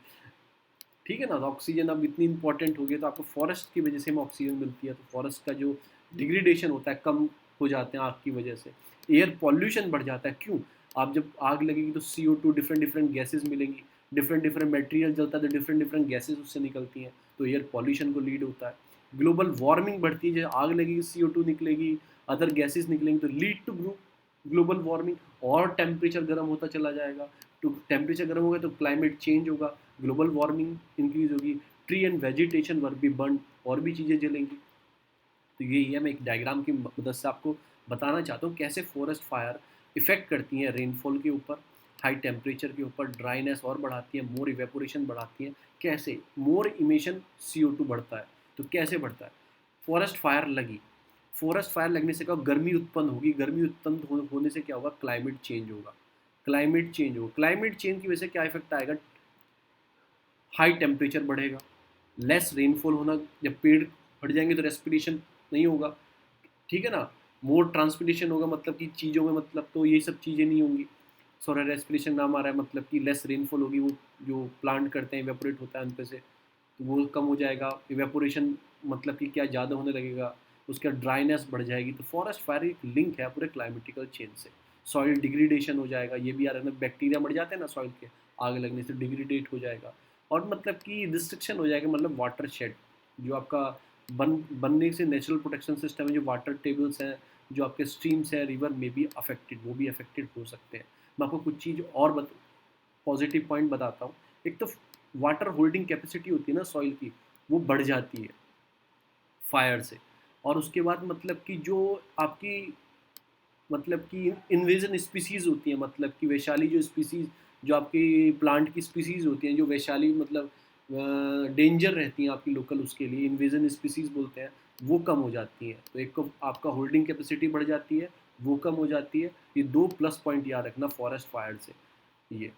ठीक है ना, तो ऑक्सीजन अब इतनी इंपॉर्टेंट हो गई, तो आपको फॉरेस्ट की वजह से हमें ऑक्सीजन मिलती है, तो फॉरेस्ट का जो डिग्रेडेशन होता है कम हो जाते हैं आग की वजह से। एयर पॉल्यूशन बढ़ जाता है, क्यों, आप जब आग लगेगी तो CO2 डिफरेंट डिफरेंट गैसेज मिलेंगी, डिफरेंट डिफरेंट मटेरियल जलता है तो डिफरेंट डिफरेंट गैसेज उससे निकलती हैं, तो एयर पॉल्यूशन को लीड होता है। ग्लोबल वार्मिंग बढ़ती है, जब आग लगेगी CO2 निकलेगी, अदर गैसेज निकलेंगी, तो लीड टू ग्लोबल वार्मिंग, और टेम्परेचर गर्म होता चला जाएगा, तो टेम्परेचर गर्म होगा तो क्लाइमेट चेंज होगा, ग्लोबल वार्मिंग इंक्रीज होगी, tree and vegetation were be burn, और भी चीज़ें जलेंगी, तो यही है, मैं एक डायग्राम की मदद से आपको बताना चाहता हूँ कैसे फॉरेस्ट फायर इफ़ेक्ट करती हैं रेनफॉल के ऊपर, हाई टेम्परेचर के ऊपर, ड्राइनेस और बढ़ाती है, मोर इवेपोरेशन बढ़ाती हैं, कैसे मोर इमिशन CO2 बढ़ता है। तो कैसे बढ़ता है? फॉरेस्ट फायर लगी, फॉरेस्ट फायर लगने से क्या होगा, गर्मी उत्पन्न होगी, गर्मी उत्पन्न होने से क्या होगा, क्लाइमेट चेंज होगा, क्लाइमेट चेंज होगा, क्लाइमेट चेंज की वजह से क्या इफेक्ट आएगा, हाई टेम्परेचर बढ़ेगा, लेस रेनफॉल होना, जब पेड़ हट जाएंगे तो रेस्पिरेशन नहीं होगा, ठीक है ना, मोर ट्रांसपिरेशन होगा, मतलब कि चीज़ों में, मतलब तो ये सब चीज़ें नहीं होंगी, सॉरी रेस्पिरेशन नाम आ रहा है, मतलब कि लेस रेनफॉल होगी, वो जो प्लांट करते हैं इवेपोरेट होता है उन पे से, तो वो कम हो जाएगा, इवेपोरेशन मतलब कि क्या ज़्यादा होने लगेगा, उसका ड्राइनेस बढ़ जाएगी। तो फॉरेस्ट फायर एक लिंक है पूरे क्लाइमेटिकल चेंज से। सॉइल डिग्रेडेशन हो जाएगा, ये भी आ रहा है ना, बैक्टीरिया मर जाते हैं ना सॉइल के, आग लगने से डिग्रेडेट हो जाएगा, और मतलब कि रिस्ट्रिक्शन हो जाएगा, मतलब वाटर शेड जो आपका बनने से नेचुरल प्रोटेक्शन सिस्टम है, जो वाटर टेबल्स हैं, जो आपके स्ट्रीम्स हैं, रिवर में भी अफेक्टेड, वो भी अफेक्टेड हो सकते हैं। मैं आपको कुछ चीज़ और पॉजिटिव पॉइंट बताता हूँ। एक तो वाटर होल्डिंग कैपेसिटी होती है ना सॉइल की, वो बढ़ जाती है फायर से। और उसके बाद मतलब कि जो आपकी मतलब कि इन्वेजन स्पीसीज़ होती हैं, मतलब कि वैशाली जो स्पीसीज़, जो आपकी प्लांट की स्पीसीज़ होती हैं, जो वैशाली मतलब डेंजर रहती हैं आपकी लोकल, उसके लिए इन्वेजन स्पीसीज़ बोलते हैं, वो कम हो जाती हैं। तो एक तो आपका होल्डिंग कैपेसिटी बढ़ जाती है, वो कम हो जाती है। ये 2 प्लस पॉइंट याद रखना फॉरेस्ट फायर से। ये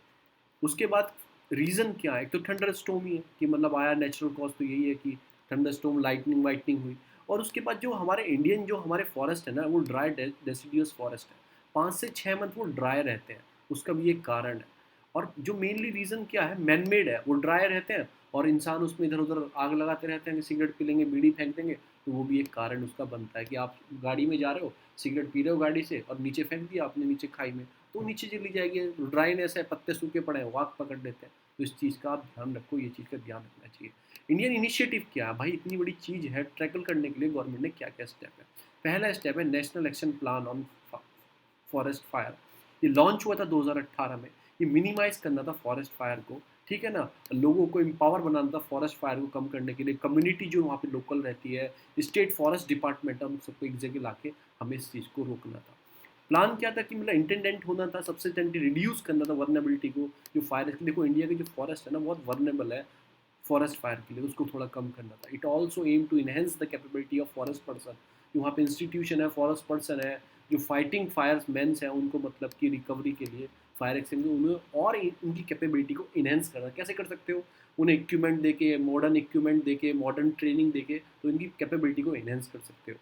उसके बाद रीज़न क्या है? एक तो थंडर स्टॉर्म ही है कि मतलब आया, नेचुरल कॉज तो यही है कि थंडर स्टॉर्म, लाइटनिंग वाइटनिंग हुई। और उसके बाद जो हमारे इंडियन जो हमारे फॉरेस्ट है ना, वो ड्राई डेसिडियस फॉरेस्ट है, 5 से 6 मंथ वो ड्राई रहते हैं, उसका भी एक कारण है। और जो मेनली रीज़न क्या है, मैन मेड है, वो ड्राई रहते हैं और इंसान उसमें इधर उधर आग लगाते रहते हैं, सिगरेट पी लेंगे, बीड़ी फेंक देंगे, तो वो भी एक कारण उसका बनता है कि आप गाड़ी में जा रहे हो, सिगरेट पी रहे हो गाड़ी से और नीचे फेंक दिया आपने, नीचे खाई में, तो नीचे चली जाएगी। ड्राइनेस है, पत्ते सूखे पड़े हैं, वाक पकड़ लेते हैं। तो इस चीज़ का आप ध्यान रखो, ये चीज़ का ध्यान रखना चाहिए। इंडियन इनिशिएटिव क्या है भाई, इतनी बड़ी चीज़ है, टैकल करने के लिए गवर्नमेंट ने क्या क्या स्टेप है। पहला स्टेप है national action plan on forest fire. ये लॉन्च हुआ था 2018 में। ये मिनिमाइज करना था फॉरेस्ट फायर को, ठीक है ना, लोगों को एम्पावर बनाना था फॉरेस्ट फायर को कम करने के लिए। कम्युनिटी जो वहाँ पे लोकल रहती है, स्टेट फॉरेस्ट डिपार्टमेंट, हम सबको एक जगह लाके हमें इस चीज़ को रोकना था। प्लान क्या था कि मतलब इंटेंडेंट होना था, सबसे रिड्यूस करना था वर्नेबिलिटी को, जो फायर, देखो इंडिया के जो फॉरेस्ट है ना बहुत वर्नेबल है फॉरेस्ट फायर के लिए, उसको थोड़ा कम करना था। It also aim to enhance the capability of forest person, जो वहाँ पे इंस्टीट्यूशन है, फॉरेस्ट पर्सन है, जो फाइटिंग फायर मैंस हैं, उनको मतलब कि रिकवरी के लिए, फायर एक्सटिंग्विश, उन्हें और उनकी कैपेबिलिटी को इनहेंस करना। कैसे कर सकते हो? उन्हें इक्विपमेंट देके, मॉडर्न इक्विपमेंट देके, मॉडर्न ट्रेनिंग देके, तो इनकी कैपेबिलिटी को इनहेंस कर सकते हो।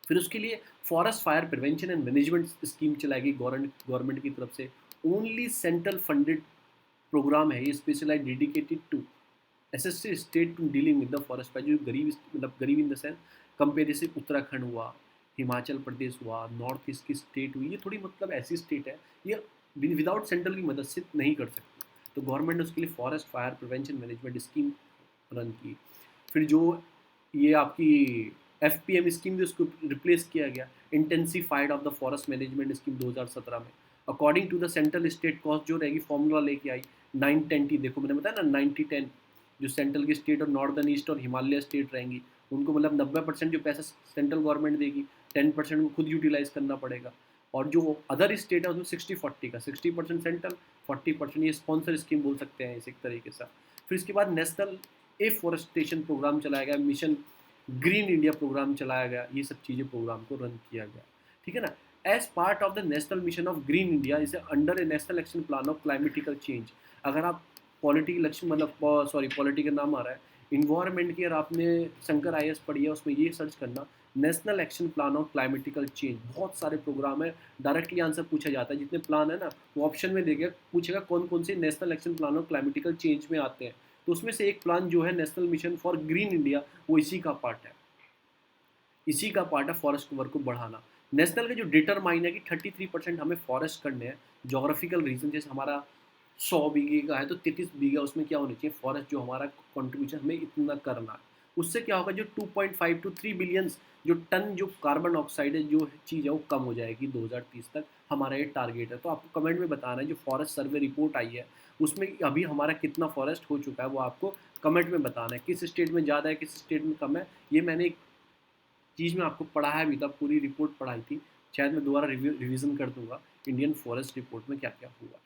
फिर उसके लिए forest fire prevention and management scheme चलाएगी गवर्नमेंट की तरफ से। ओनली सेंट्रल फंडेड प्रोग्राम है ये, specialise dedicated to assist state to dealing with the forest fire. जो गरीब, मतलब गरीब in the sense comparative Uttarakhand हुआ, हिमाचल प्रदेश हुआ, नॉर्थ ईस्ट की स्टेट हुई, ये थोड़ी मतलब ऐसी स्टेट है, ये विदाउट सेंट्रल की मदद से नहीं कर सकती। तो गवर्नमेंट ने उसके लिए forest fire prevention management scheme run की। फिर जो ये आपकी FPM स्कीम, जो उसको रिप्लेस किया गया, intensified of the forest management scheme 2017 में। According to the central state cost जो रहेगी, फॉर्मूला लेके आई 9-10T। देखो मैंने बताया ना 90-10, जो सेंट्रल की स्टेट और नॉर्दर्न ईस्ट और हिमालय स्टेट रहेंगी, उनको मतलब 90% जो पैसा सेंट्रल गवर्नमेंट देगी, 10% को खुद यूटिलाइज करना पड़ेगा। और जो अदर स्टेट है उसमें 60-40 का, 60% सेंट्रल, 40% ये स्पॉन्सर स्कीम बोल सकते हैं इस एक तरीके से। फिर इसके बाद नेशनल एफॉरेस्टेशन प्रोग्राम चलाया गया, मिशन ग्रीन इंडिया प्रोग्राम चलाया गया, ये सब चीज़ें प्रोग्राम को रन किया गया, ठीक है ना। As part of the national mission of green India, इसे under a national action plan of climatical change. अगर आप पॉलिटिकल एक्शन, मतलब सॉरी पॉलिटिकल नाम आ रहा है, इन्वायरमेंट की, अगर आपने शंकर IAS पढ़ी है, उसमें ये सर्च करना national action plan of climatical change. बहुत सारे प्रोग्राम है, डायरेक्टली आंसर पूछा जाता है, जितने प्लान है ना वो ऑप्शन में देगा, पूछेगा कौन कौन से national action plan of climatical change में आते हैं। तो उसमें से एक प्लान जो है national mission for green India, वो इसी का पार्ट है, इसी का पार्ट है फॉरेस्ट कवर को बढ़ाना। नेशनल का जो डिटरमाइन है कि 33% हमें फॉरेस्ट करने हैं, जोग्राफिकल रीजन, जैसे हमारा 100 बीघे का है तो 33 बीघा उसमें क्या होनी चाहिए, फॉरेस्ट जो हमारा कंट्रीब्यूशन हमें इतना करना है। उससे क्या होगा, जो 2.5 to 3 बिलियन जो टन जो कार्बन ऑक्साइड है, जो चीज़ है वो कम हो जाएगी 2030 तक, हमारा ये टारगेट है। तो आपको कमेंट में बताना है, जो फॉरेस्ट सर्वे रिपोर्ट आई है उसमें अभी हमारा कितना फॉरेस्ट हो चुका है, वो आपको कमेंट में बताना है, किस स्टेट में ज़्यादा है, किस स्टेट में कम है। ये मैंने चीज़ मैं आपको पढ़ाया भी था, पूरी रिपोर्ट पढ़ाई थी, शायद मैं दोबारा रिवीजन कर दूंगा, इंडियन फॉरेस्ट रिपोर्ट में क्या क्या हुआ।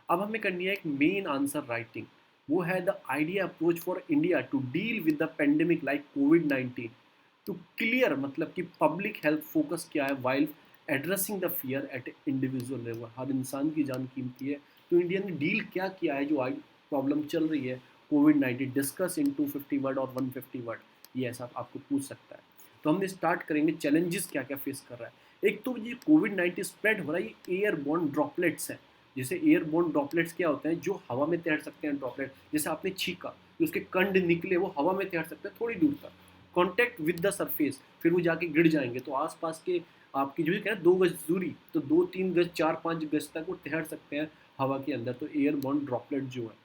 अब हमें करनी है एक मेन आंसर राइटिंग, वो है the idea approach for India to deal with the pandemic like कोविड-19 टू क्लियर, मतलब कि पब्लिक हेल्थ फोकस क्या है while addressing the fear at individual level. हर इंसान की जान कीमती है, तो इंडिया ने डील क्या किया है जो प्रॉब्लम चल रही है कोविड-19, डिस्कस इन 250 वर्ड और 150 वर्ड, ये ऐसा आपको पूछ सकता है। तो हमने स्टार्ट करेंगे चैलेंजेस क्या क्या फेस कर रहा है। एक तो ये कोविड-19 स्प्रेड हो रहा है, ये एयरबॉर्न ड्रॉपलेट्स हैं। जैसे एयरबोर्न ड्रॉपलेट्स क्या होते हैं, जो हवा में तैर सकते हैं ड्रॉपलेट, जैसे आपने छींका, उसके कंड निकले वो हवा में तैर सकते हैं थोड़ी दूर तक, कॉन्टैक्ट विद द सरफेस, फिर वो जाके गिर जाएंगे, तो आसपास के आपकी जो है 2 गज दूरी, तो 2-3 गज 4-5 गज तक वो तैर सकते हैं हवा के अंदर। तो एयरबॉर्न ड्रॉपलेट जो है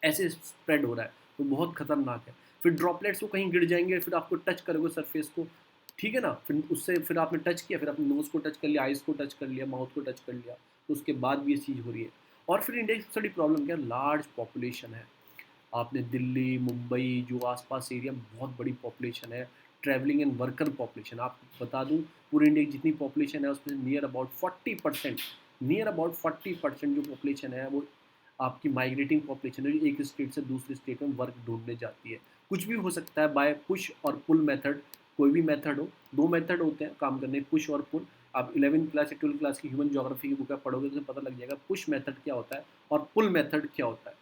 ऐसे स्प्रेड हो रहा है, तो बहुत खतरनाक है। फिर ड्रॉपलेट्स को कहीं गिर जाएंगे, फिर आपको टच करोगे सरफेस को, ठीक है ना, फिर उससे फिर आपने टच किया, फिर आपने नोज को टच कर लिया, आइज को टच कर लिया, माउथ को टच कर लिया, तो उसके बाद भी ये चीज़ हो रही है। और फिर इंडिया की सबसे बड़ी प्रॉब्लम क्या है, लार्ज पॉपुलेशन है। आपने दिल्ली, मुंबई जो आसपास एरिया, बहुत बड़ी पॉपुलेशन है, ट्रैवलिंग एंड वर्कर पॉपुलेशन। आपको बता दूं, पूरे इंडिया की जितनी पॉपुलेशन है उसमें नियर अबाउट 40%, नियर अबाउट 40% जो पॉपुलेशन है वो आपकी माइग्रेटिंग पॉपुलेशन है, जो एक स्टेट से दूसरे स्टेट में वर्क ढूंढने जाती है। कुछ भी हो सकता है बाय पुश और पुल मेथड, कोई भी मेथड हो। दो मेथड होते हैं काम करने, पुश और पुल। आप 11वीं क्लास या 12वीं क्लास की ह्यूमन ज्योग्राफी की बुक पढ़ोगे तो पता लग जाएगा पुश मेथड क्या होता है और पुल मेथड क्या होता है।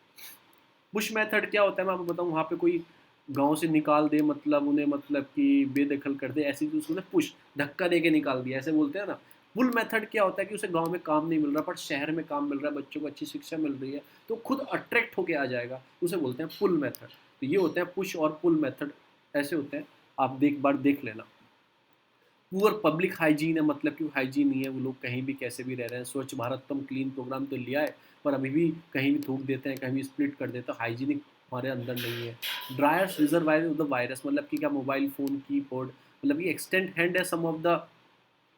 पुश मेथड क्या होता है मैं आपको बताऊँ, वहाँ पे कोई गाँव से निकाल दे, मतलब उन्हें मतलब कि बेदखल कर दे, ऐसी चीज़ उसको पुश, धक्का दे के निकाल दिया, ऐसे बोलते हैं ना। पुल मेथड क्या होता है कि उसे गाँव में काम नहीं मिल रहा पर शहर में काम मिल रहा है, बच्चों को अच्छी शिक्षा मिल रही है, तो खुद अट्रैक्ट होके आ जाएगा, उसे बोलते हैं पुल मेथड। तो ये होते हैं पुश और पुल मेथड, ऐसे होते हैं। आप बार देख लेना। पुअर पब्लिक हाइजीन है, मतलब कि हाइजीन नहीं है, वो लोग कहीं भी कैसे भी रह रहे हैं। स्वच्छ भारत तो हम क्लीन प्रोग्राम तो लिया है, पर अभी भी कहीं भी थूक देते हैं, कहीं भी स्प्लिट कर देते हैं, हाइजीनिक हमारे अंदर नहीं है। Dryers reservoir of the virus, मतलब कि क्या मोबाइल फ़ोन कीबोर्ड, मतलब कि एक्सटेंड हैंड है सम ऑफ द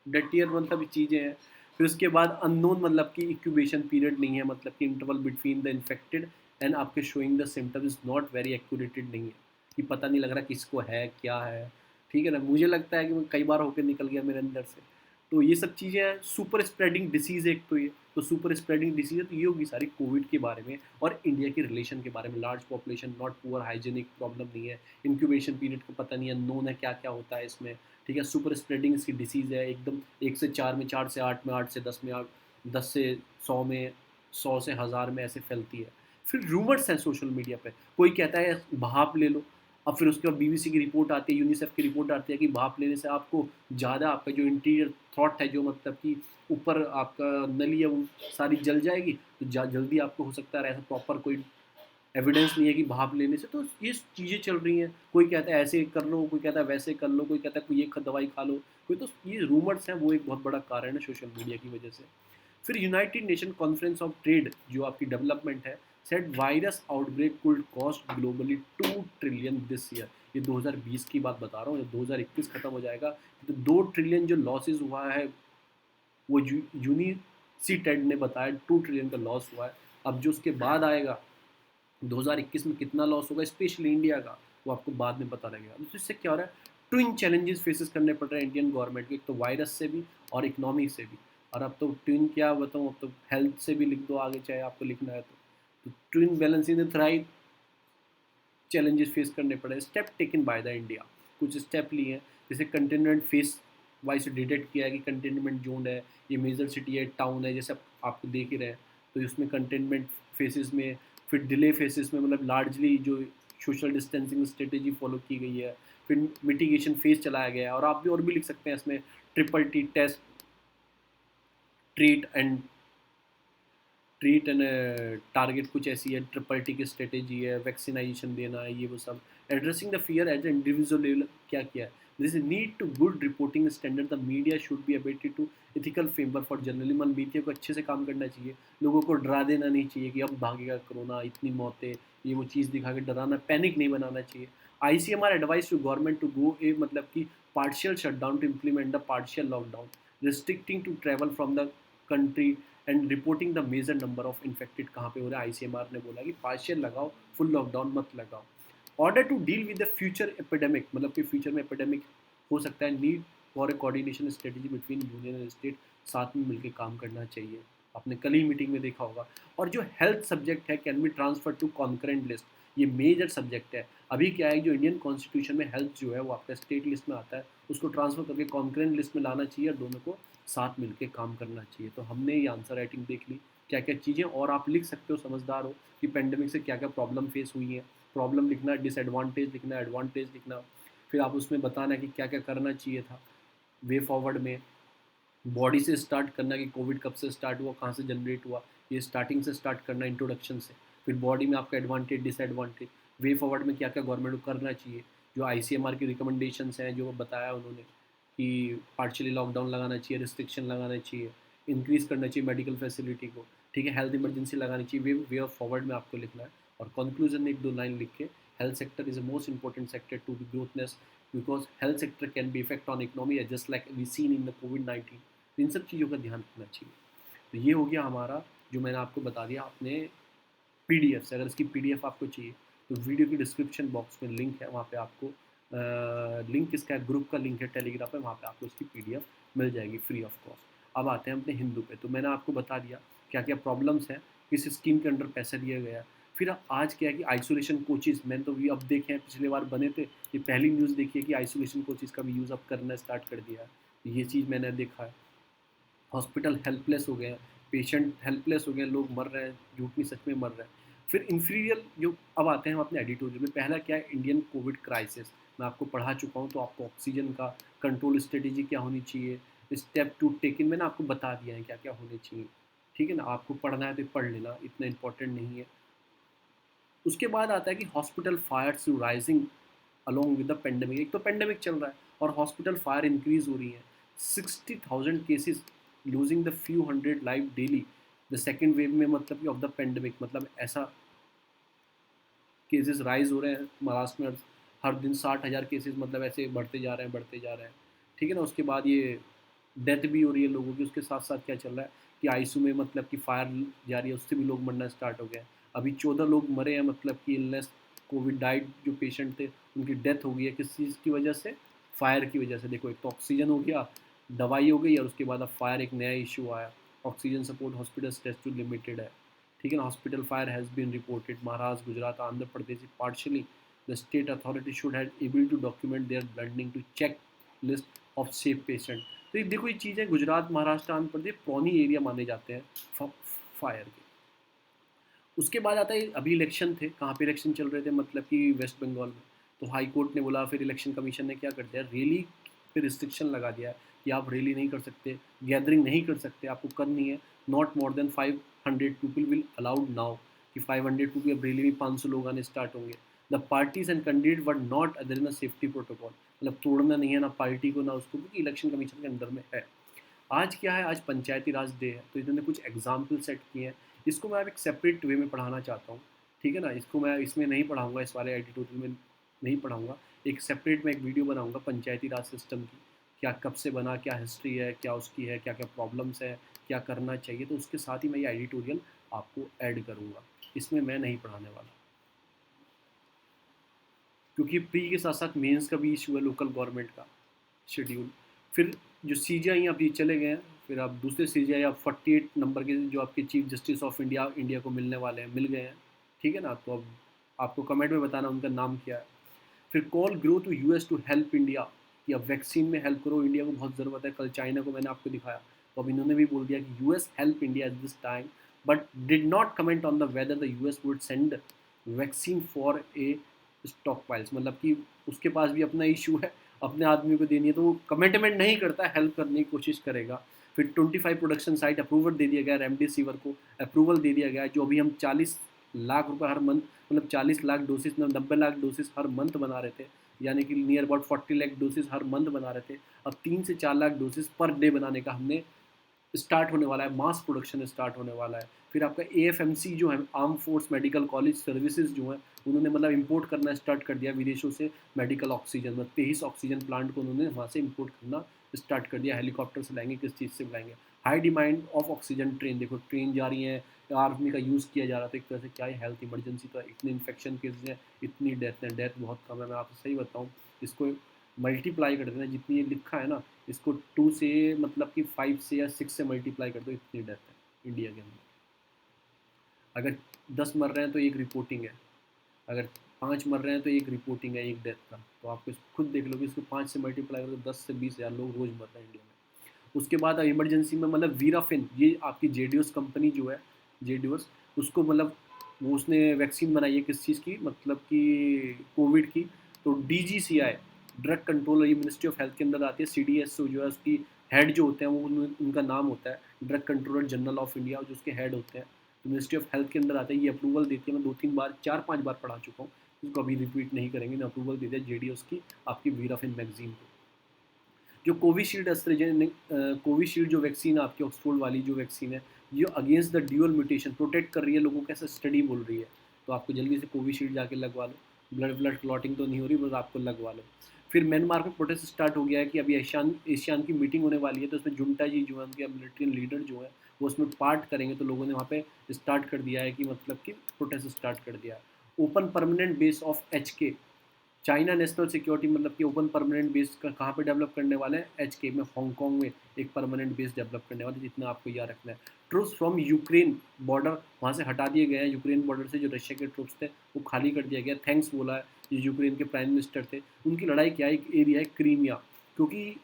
डटियर, मतलब चीज़ें हैं। फिर उसके बाद अननोन, मतलब कि इंक्यूबेशन पीरियड नहीं है, मतलब कि interval between the infected and आपके showing the symptoms is not very accurated नहीं है, कि पता नहीं लग रहा किसको है क्या है, ठीक है ना। मुझे लगता है कि मैं कई बार होकर निकल गया मेरे अंदर से। तो ये सब चीज़ें हैं। सुपर स्प्रेडिंग डिसीज़ एक तो ये, तो सुपर स्प्रेडिंग डिसीज़ है, तो ये होगी सारी कोविड के बारे में और इंडिया के रिलेशन के बारे में। Large population, not poor, hygienic problem नहीं है, इंक्यूबेशन पीरियड को पता नहीं है, नोन है क्या क्या होता है इसमें, ठीक है। सुपर स्प्रेडिंग इसकी डिसीज़ है एकदम, 1 से 4 में, 4 से 8 में, 8 से 10 में, 10 से 100 में, 100 से 1000 में ऐसे फैलती है। फिर रूमर्स हैं सोशल मीडिया पे, कोई कहता है भाप ले लो, अब फिर उसके बाद बीबीसी की रिपोर्ट आती है, यूनिसेफ की रिपोर्ट आती है कि भाप लेने से आपको ज़्यादा आपका जो इंटीरियर थॉट है, जो मतलब कि ऊपर आपका नली है वो सारी जल जाएगी, तो जल्दी आपको हो सकता है। ऐसा प्रॉपर कोई एविडेंस नहीं है कि भाप लेने से, तो ये चीज़ें चल रही हैं। कोई कहता है ऐसे कर लो, कोई कहता है वैसे कर लो, कोई कहता है कोई ये दवाई खा लो, कोई, तो ये रूमर्स हैं, वो एक बहुत बड़ा कारण है सोशल मीडिया की वजह से। फिर United nation conference of trade जो आपकी डेवलपमेंट है, said virus outbreak could cost globally 2 trillion this year. ये 2020 की बात बता रहा हूँ, जब 2021 खत्म हो जाएगा तो 2 ट्रिलियन जो लॉसेज हुआ है, वो यूनिसीटेड ने बताया 2 ट्रिलियन का लॉस हुआ है। अब जो उसके बाद आएगा 2021 में कितना लॉस होगा स्पेशली इंडिया का, वो आपको बाद में पता लगेगा। तो इससे क्या हो रहा है, ट्विन चैलेंजेस फेसेस करने पड़ रहे हैं इंडियन गवर्नमेंट को, एक तो वायरस से भी और इकोनॉमी से भी। और अब तो ट्विन क्या बताऊँ, अब तो हेल्थ से भी लिख दो आगे, चाहे आपको लिखना है तो twin balancing the thrive challenges face करने पड़े। Step taken by the India, कुछ स्टेप लिए हैं, जैसे कंटेनमेंट फेस वाइज डिटेक्ट किया है कि कंटेनमेंट जोन है, ये मेजर सिटी है, टाउन है, जैसे आपको देख ही रहे हैं, तो इसमें कंटेनमेंट फेसेस में, फिर डिले फेसेस में, मतलब लार्जली जो सोशल डिस्टेंसिंग स्ट्रेटेजी फॉलो की गई है, फिर मिटिगेशन फेज चलाया गया है। और आप भी और भी लिख सकते हैं इसमें, triple T test, treat and treat and target, कुछ ऐसी है, ट्रिपल टी की स्ट्रेटेजी है, वैक्सीनाइजेशन देना है, ये वो सब। Addressing the fear at the individual level क्या किया है, this is need to good reporting standard, the media should be ability to ethical framework for journalism. मन मीडिया को अच्छे से काम करना चाहिए, लोगों को डरा देना नहीं चाहिए कि अब भागेगा कोरोना, इतनी मौतें, ये वो चीज़ दिखा के डराना, पैनिक नहीं बनाना चाहिए। ICMR advice to government to go a, मतलब कि partial shutdown to implement the partial lockdown, restricting to travel from the country and reporting the major number of infected कहाँ पे हो रहा है। ICMR ने बोला कि पार्शियल लगाओ, फुल लॉकडाउन मत लगाओ। Order to deal with the future epidemic, मतलब कि फ्यूचर में एपिडेमिक हो सकता है need for a coordination strategy between union and state, साथ में मिलकर काम करना चाहिए। आपने कल ही मीटिंग में देखा होगा। और जो हेल्थ सब्जेक्ट है can be transfer to concurrent list, ये मेजर सब्जेक्ट है। अभी क्या है, जो इंडियन कॉन्स्टिट्यूशन में हेल्थ जो है वो आपका स्टेट लिस्ट में आता है, उसको ट्रांसफर करके कॉन्करेंट लिस्ट में लाना चाहिए और दोनों को साथ मिलकर काम करना चाहिए। तो हमने ये आंसर राइटिंग देख ली, क्या क्या चीज़ें, और आप लिख सकते हो समझदार हो कि पेंडेमिक से क्या क्या प्रॉब्लम फेस हुई है। प्रॉब्लम लिखना, डिसएडवांटेज लिखना, एडवांटेज लिखना, फिर आप उसमें बताना कि क्या क्या करना चाहिए था वे फॉरवर्ड में। बॉडी से स्टार्ट करना कि कोविड कब से स्टार्ट हुआ, कहाँ से जनरेट हुआ, ये स्टार्टिंग से स्टार्ट करना, इंट्रोडक्शन से। फिर बॉडी में आपका एडवांटेज डिसएडवांटेज, वे फॉरवर्ड में क्या क्या गवर्नमेंट को करना चाहिए, जो आईसीएमआर की रिकमेंडेशंस हैं जो बताया उन्होंने कि पार्शियली लॉकडाउन लगाना चाहिए, रिस्ट्रिक्शन लगाना चाहिए, इंक्रीज़ करना चाहिए मेडिकल फैसिलिटी को, ठीक है, हेल्थ इमरजेंसी लगानी चाहिए, वे ऑफ फॉरवर्ड में आपको लिखना है। और कंक्लूजन में एक दो लाइन लिख के, health sector is the most important sector to be growthness because health sector can be effect on economy just like we seen in the COVID. तो इन सब चीज़ों का ध्यान रखना चाहिए। तो ये हो गया हमारा, जो मैंने आपको बता दिया। आपने पीडीएफ से, अगर इसकी पीडीएफ आपको चाहिए तो वीडियो की डिस्क्रिप्शन बॉक्स में लिंक है, वहाँ पे आपको लिंक इसका ग्रुप का लिंक है टेलीग्राम पे, वहाँ पे आपको इसकी पीडीएफ मिल जाएगी फ्री ऑफ कॉस्ट। अब आते हैं अपने हिंदू पे। तो मैंने आपको बता दिया क्या क्या प्रॉब्लम्स हैं, किस स्कीम के अंडर पैसा दिया गया। फिर आज क्या है कि आइसोलेशन कोचेज़, मैंने तो ये अब देखे हैं, पिछले बार बने थे, ये पहली न्यूज़ देखी है कि आइसोलेशन कोचेज़ का भी यूज़ अब करना स्टार्ट कर दिया है। तो ये चीज़ मैंने देखा है। हॉस्पिटल हेल्पलेस हो गए हैं, पेशेंट हेल्पलेस हो गए हैं, लोग मर रहे हैं, झूठ नहीं सच में मर रहे हैं। फिर इंफीरियल जो, अब आते हैं हम अपने एडिटोरियल में। पहला क्या है, इंडियन कोविड क्राइसिस, मैं आपको पढ़ा चुका हूँ, तो आपको ऑक्सीजन का कंट्रोल स्ट्रेटेजी क्या होनी चाहिए, स्टेप टू टेकिन मैंने आपको बता दिया है क्या क्या होने चाहिए, ठीक है ना। आपको पढ़ना है तो पढ़ लेना, इतना इंपॉर्टेंट नहीं है। उसके बाद आता है कि hospital fires rising along with the pandemic. एक तो पेंडेमिक चल रहा है और हॉस्पिटल फायर इंक्रीज हो रही है, 60,000 cases, losing the few hundred life daily. The second wave में मतलब कि ऑफ द पेंडेमिक, मतलब ऐसा केसेस राइज हो रहे हैं महाराष्ट्र में, हर दिन 60,000 केसेस, मतलब ऐसे बढ़ते जा रहे हैं बढ़ते जा रहे हैं, ठीक है ना। उसके बाद ये डेथ भी हो रही है लोगों की। उसके साथ साथ क्या चल रहा है कि आईसीयू में मतलब कि फायर जा रही है, उससे भी लोग मरना स्टार्ट हो गया है। अभी 14 लोग मरे हैं, मतलब कि इलनेस कोविड डाइट, जो पेशेंट थे उनकी डेथ हो गई है, किस चीज़ की वजह से, फायर की वजह से। देखो, एक तो ऑक्सीजन हो गया, दवाई हो गई, और उसके बाद अब फायर एक नया इशू आया। Oxygen support hospital test to limited है, ठीक है ना। Hospital fire has been reported Maharashtra, Gujarat, Andhra Pradesh partially. The state authority should have able to document their building to check list of safe patient. तो ये देखो, ये चीज़ें गुजरात, महाराष्ट्र, आंध्र प्रदेश प्रॉनी एरिया माने जाते हैं फायर के। उसके बाद आता है, अभी इलेक्शन थे, कहाँ पे इलेक्शन चल रहे थे, मतलब कि वेस्ट बंगाल में। तो हाई कोर्ट ने बोला, फिर इलेक्शन कमीशन ने क्या कर दिया, रैली पे रिस्ट्रिक्शन लगा दिया कि आप रैली नहीं कर सकते, गैदरिंग नहीं कर सकते, आपको करनी है not more than 500 people will allowed now, कि 500 पीपल, अब रैली में 500 लोग आने स्टार्ट होंगे। The parties and candidate were not other in safety protocol, मतलब तोड़ना नहीं है ना पार्टी को ना उसको, क्योंकि इलेक्शन कमीशन के अंडर में है। आज क्या है, आज पंचायती राज डे है, तो इन्होंने कुछ एग्जाम्पल सेट किए हैं। इसको मैं अब एक सेपरेट वे में पढ़ाना चाहता हूँ, ठीक है ना। इसको मैं इसमें नहीं पढ़ाऊँगा, इस वाले एडिटोरियल में नहीं पढ़ाऊँगा। एक सेपरेट मैं एक वीडियो बनाऊँगा पंचायती राज सिस्टम की, क्या कब से बना, क्या हिस्ट्री है, क्या उसकी है, क्या क्या प्रॉब्लम्स है, क्या करना चाहिए। तो उसके साथ ही मैं ये एडिटोरियल आपको ऐड करूँगा, इसमें मैं नहीं पढ़ाने वाला, क्योंकि प्री के साथ साथ मेंस का भी इशू है, लोकल गवर्नमेंट का शेड्यूल। फिर जो सीजीआई अभी चले गए हैं, फिर अब दूसरे सीजीआई अब 48 नंबर के जो आपके chief justice of India India को मिलने वाले हैं, मिल गए हैं, ठीक है ना। तो अब आपको कमेंट में बताना उनका नाम क्या है। फिर call grow to US to help India, कि अब वैक्सीन में हेल्प करो, इंडिया को बहुत ज़रूरत है। कल चाइना को मैंने आपको दिखाया, तो अब इन्होंने भी बोल दिया कि US help India at this time, but did not comment on the whether the US would send vaccine for a stock piles, मतलब कि उसके पास भी अपना इशू है, अपने आदमी को देनी है, तो वो कमिटमेंट नहीं करता, हेल्प करने की कोशिश करेगा। फिर 25 प्रोडक्शन साइट अप्रूवल दे दिया गया, रेमडेसिविर को अप्रूवल दे दिया गया है, जो अभी हम 40 लाख रुपए हर मंथ, मतलब 40 लाख डोसेस, 90 लाख डोसेस हर मंथ बना रहे थे, यानी कि near about 40 lakh doses her month बना रहे थे। अब 3 से 4 लाख डोसेस पर डे बनाने का हमने स्टार्ट होने वाला है, मास प्रोडक्शन स्टार्ट होने वाला है। फिर आपका एएफएमसी जो है, arm force medical college services जो है, उन्होंने मतलब इंपोर्ट करना स्टार्ट कर दिया विदेशों से मेडिकल ऑक्सीजन, मतलब 23 ऑक्सीजन प्लांट को उन्होंने वहाँ से इंपोर्ट करना स्टार्ट कर दिया। हेलीकॉप्टर से लाएंगे, किस चीज़ से लाएंगे। High demand of oxygen train, देखो ट्रेन जा रही है, आर्मी का यूज़ किया जा रहा था एक तरह से, क्या है हेल्थ इमरजेंसी, तो इतने इन्फेक्शन केसेज हैं, इतनी डेथ है, डेथ बहुत कम है। मैं आपको सही बताऊँ, इसको मल्टीप्लाई कर देना, जितनी ये लिखा है ना, इसको 2 से मतलब कि 5 से या 6 से मल्टीप्लाई कर दो, इतनी डेथ है इंडिया के अंदर। अगर 10 मर रहे हैं तो एक रिपोर्टिंग है, अगर 5 मर रहे हैं तो एक रिपोर्टिंग है एक डेथ का। तो आप इसको खुद देख लो कि इसको 5 से मल्टीप्लाई करो तो 10 से 20 हज़ार लोग रोज़ मर रहे हैं इंडिया में। उसके बाद इमरजेंसी में मतलब वीराफिन, ये आपकी जेडियोस कंपनी जो है, जेडियोस, उसको मतलब वो उसने वैक्सीन बनाई है किस चीज़ की, मतलब कि कोविड की। तो डीजीसीआई, ड्रग कंट्रोलर, ये मिनिस्ट्री ऑफ हेल्थ के अंदर आती है। सीडीएसओ जो है उसकी हेड जो होते हैं वो उनका नाम होता है drug controller general of India, जो उसके हेड होते हैं। तो मिनिस्ट्री ऑफ हेल्थ के अंदर आता है, ये अप्रूवल देती है। मैं 2-3 बार 4-5 बार पढ़ा चुका हूँ, इसको अभी रिपीट नहीं करेंगे ना। अप्रूवल दे दिया जेडीएस की आपकी वीराफिन वैक्सीन को। जो कोविशील्ड एस्ट्रेजेनिक कोविशील्ड जो वैक्सीन है आपकी ऑक्सफोर्ड वाली जो वैक्सीन है, ये against the dual mutation protect कर रही है लोगों को, ऐसा स्टडी बोल रही है। तो आपको जल्दी से कोविशील्ड जाके लगवा लो। ब्लड ब्लड क्लॉटिंग तो नहीं हो रही, बस आपको लगवा लो। फिर म्यांमार में प्रोटेस्ट स्टार्ट हो गया है कि अभी एशियान एशियान की मीटिंग होने वाली है, तो उसमें जुंटा जी जो है, उनके मिलिट्री लीडर जो है, वो उसमें पार्ट करेंगे। तो लोगों ने वहाँ पे स्टार्ट कर दिया है कि मतलब कि प्रोटेस्ट स्टार्ट कर दिया है। Open permanent base of HK, China national security मतलब कि ओपन परमानेंट बेस का कहाँ पे डेवलप करने वाले हैं, एचके में, हांगकांग में एक परमानेंट बेस डेवलप करने वाले, जितना आपको याद रखना है। ट्रूप्स फ्रॉम यूक्रेन बॉर्डर वहाँ से हटा दिए गए हैं, यूक्रेन बॉर्डर से जो रशिया के ट्रूप्स थे वो खाली कर दिया गया। थैंक्स बोला है जो यूक्रेन के प्राइम मिनिस्टर थे। उनकी लड़ाई क्या है, एक एरिया है क्रीमिया, क्योंकि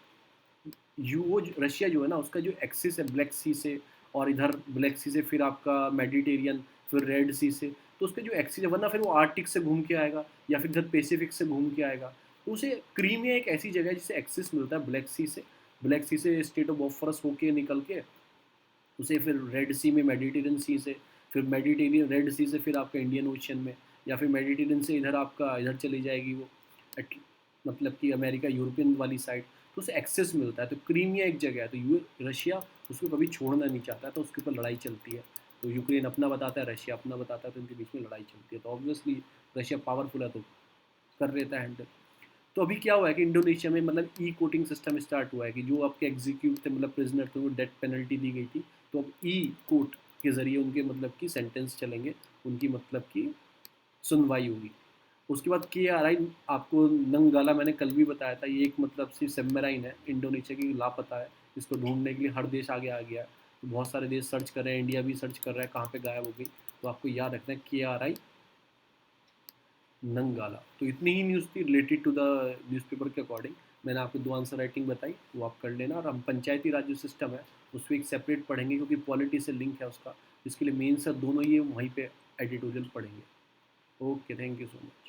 वो रशिया जो है ना, उसका जो एक्सिस है ब्लैक सी से, और इधर ब्लैक सी से फिर आपका मेडिटेरियन, फिर रेड सी से, तो उसका जो एक्सिस है, वरना फिर वो आर्टिक से घूम के आएगा या फिर इधर पैसिफिक से घूम के आएगा। तो उसे क्रीमिया एक ऐसी जगह है जिससे एक्सिस मिलता है ब्लैक सी से, ब्लैक सी से स्टेट ऑफ बॉस्फोरस होके निकल के उसे फिर रेड सी में, मेडिटेरियन सी से, फिर मेडिटेरियन रेड सी से फिर आपका इंडियन ओशन में, या फिर मेडिटेरियन से इधर आपका इधर चली जाएगी वो मतलब कि अमेरिका यूरोपियन वाली साइड। तो उसे एक्सेस मिलता है। तो क्रीमिया एक जगह है, तो रशिया उसको कभी छोड़ना नहीं चाहता, तो उसके ऊपर लड़ाई चलती है। तो यूक्रेन अपना बताता है, रशिया अपना बताता है, तो इनके बीच में लड़ाई चलती है। तो ऑब्वियसली रशिया पावरफुल है तो कर लेता है हैंडल। तो अभी क्या हुआ है कि इंडोनेशिया में मतलब ई कोटिंग सिस्टम स्टार्ट हुआ है कि जो आपके एग्जीक्यूट थे, मतलब प्रिजनर थे, वो डेथ पेनल्टी दी गई थी। तो अब ई कोर्ट के ज़रिए उनके मतलब कि सेंटेंस चलेंगे, उनकी मतलब कि सुनवाई होगी। उसके बाद के आर आई, आपको नंगाला मैंने कल भी बताया था, ये एक मतलब सी सबमरीन है इंडोनेशिया की, लापता है। इसको ढूंढने के लिए हर देश आगे आ गया है। तो बहुत सारे देश सर्च कर रहे हैं, इंडिया भी सर्च कर रहा है कहाँ पे गायब हो गई। तो आपको याद रखना है के आर आई नंगाला। तो इतनी ही न्यूज़ थी रिलेटेड टू द न्यूज़पेपर के अकॉर्डिंग। मैंने आपको 2 आंसर राइटिंग बताई, वो आप कर लेना। और हम पंचायती राज जो सिस्टम है उस पर एक सेपरेट पढ़ेंगे, क्योंकि पॉलिटी से लिंक है उसका। इसके लिए मेन सर दोनों ही वहीं पे एडिटोरियल पढ़ेंगे। Okay, thank you so much.